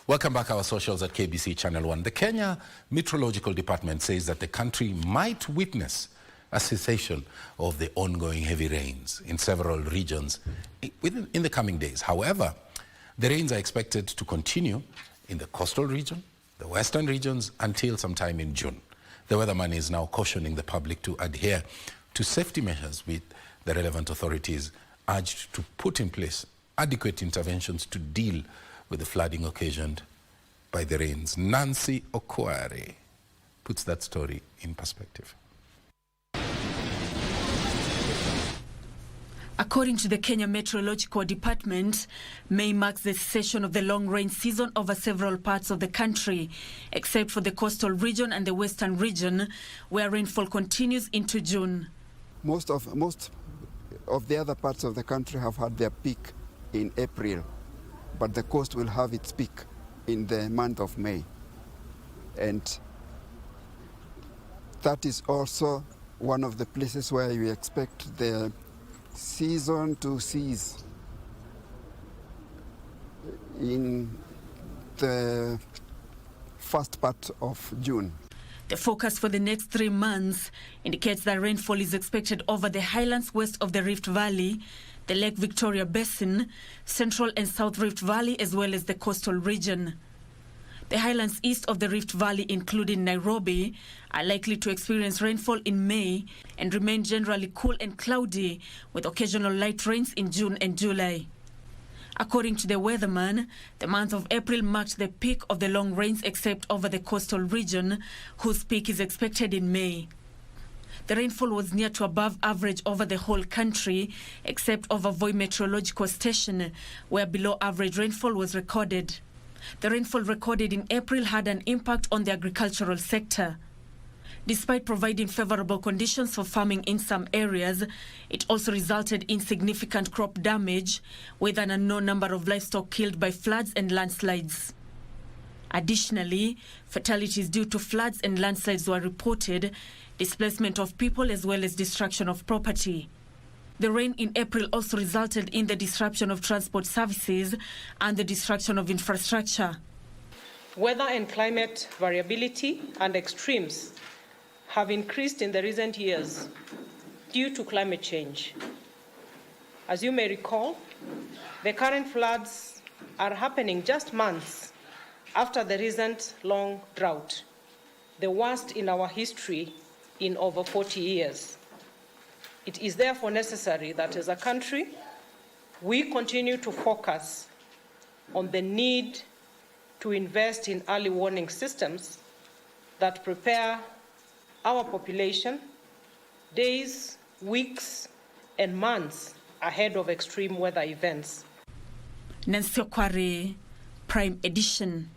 Welcome back, our socials at KBC Channel 1. The Kenya Meteorological Department says that the country might witness a cessation of the ongoing heavy rains in several regions in the coming days. However, the rains are expected to continue in the coastal region, the western regions, until sometime in June. The Weatherman is now cautioning the public to adhere to safety measures, with the relevant authorities urged to put in place adequate interventions to deal with the flooding occasioned by the rains. Nancy Okware puts that story in perspective. According to the Kenya Meteorological Department, May marks the cessation of the long rain season over several parts of the country, except for the coastal region and the western region, where rainfall continues into June. Most of the other parts of the country have had their peak in April, but the coast will have its peak in the month of May. And that is also one of the places where you expect the season to cease in the first part of June. The forecast for the next 3 months indicates that rainfall is expected over the highlands west of the Rift Valley, the Lake Victoria Basin, Central and South Rift Valley, as well as the coastal region. The highlands east of the Rift Valley, including Nairobi, are likely to experience rainfall in May and remain generally cool and cloudy, with occasional light rains in June and July. According to the Weatherman, the month of April marked the peak of the long rains, except over the coastal region, whose peak is expected in May. The rainfall was near to above average over the whole country, except over Voi Meteorological Station, where below average rainfall was recorded. The rainfall recorded in April had an impact on the agricultural sector. Despite providing favorable conditions for farming in some areas, it also resulted in significant crop damage, with an unknown number of livestock killed by floods and landslides. Additionally, fatalities due to floods and landslides were reported, displacement of people as well as destruction of property. The rain in April also resulted in the disruption of transport services and the destruction of infrastructure. Weather and climate variability and extremes have increased in the recent years due to climate change. As you may recall, the current floods are happening just months after the recent long drought, the worst in our history in over 40 years. It is therefore necessary that as a country, we continue to focus on the need to invest in early warning systems that prepare our population days, weeks, and months ahead of extreme weather events. Nancy Okware, Prime Edition.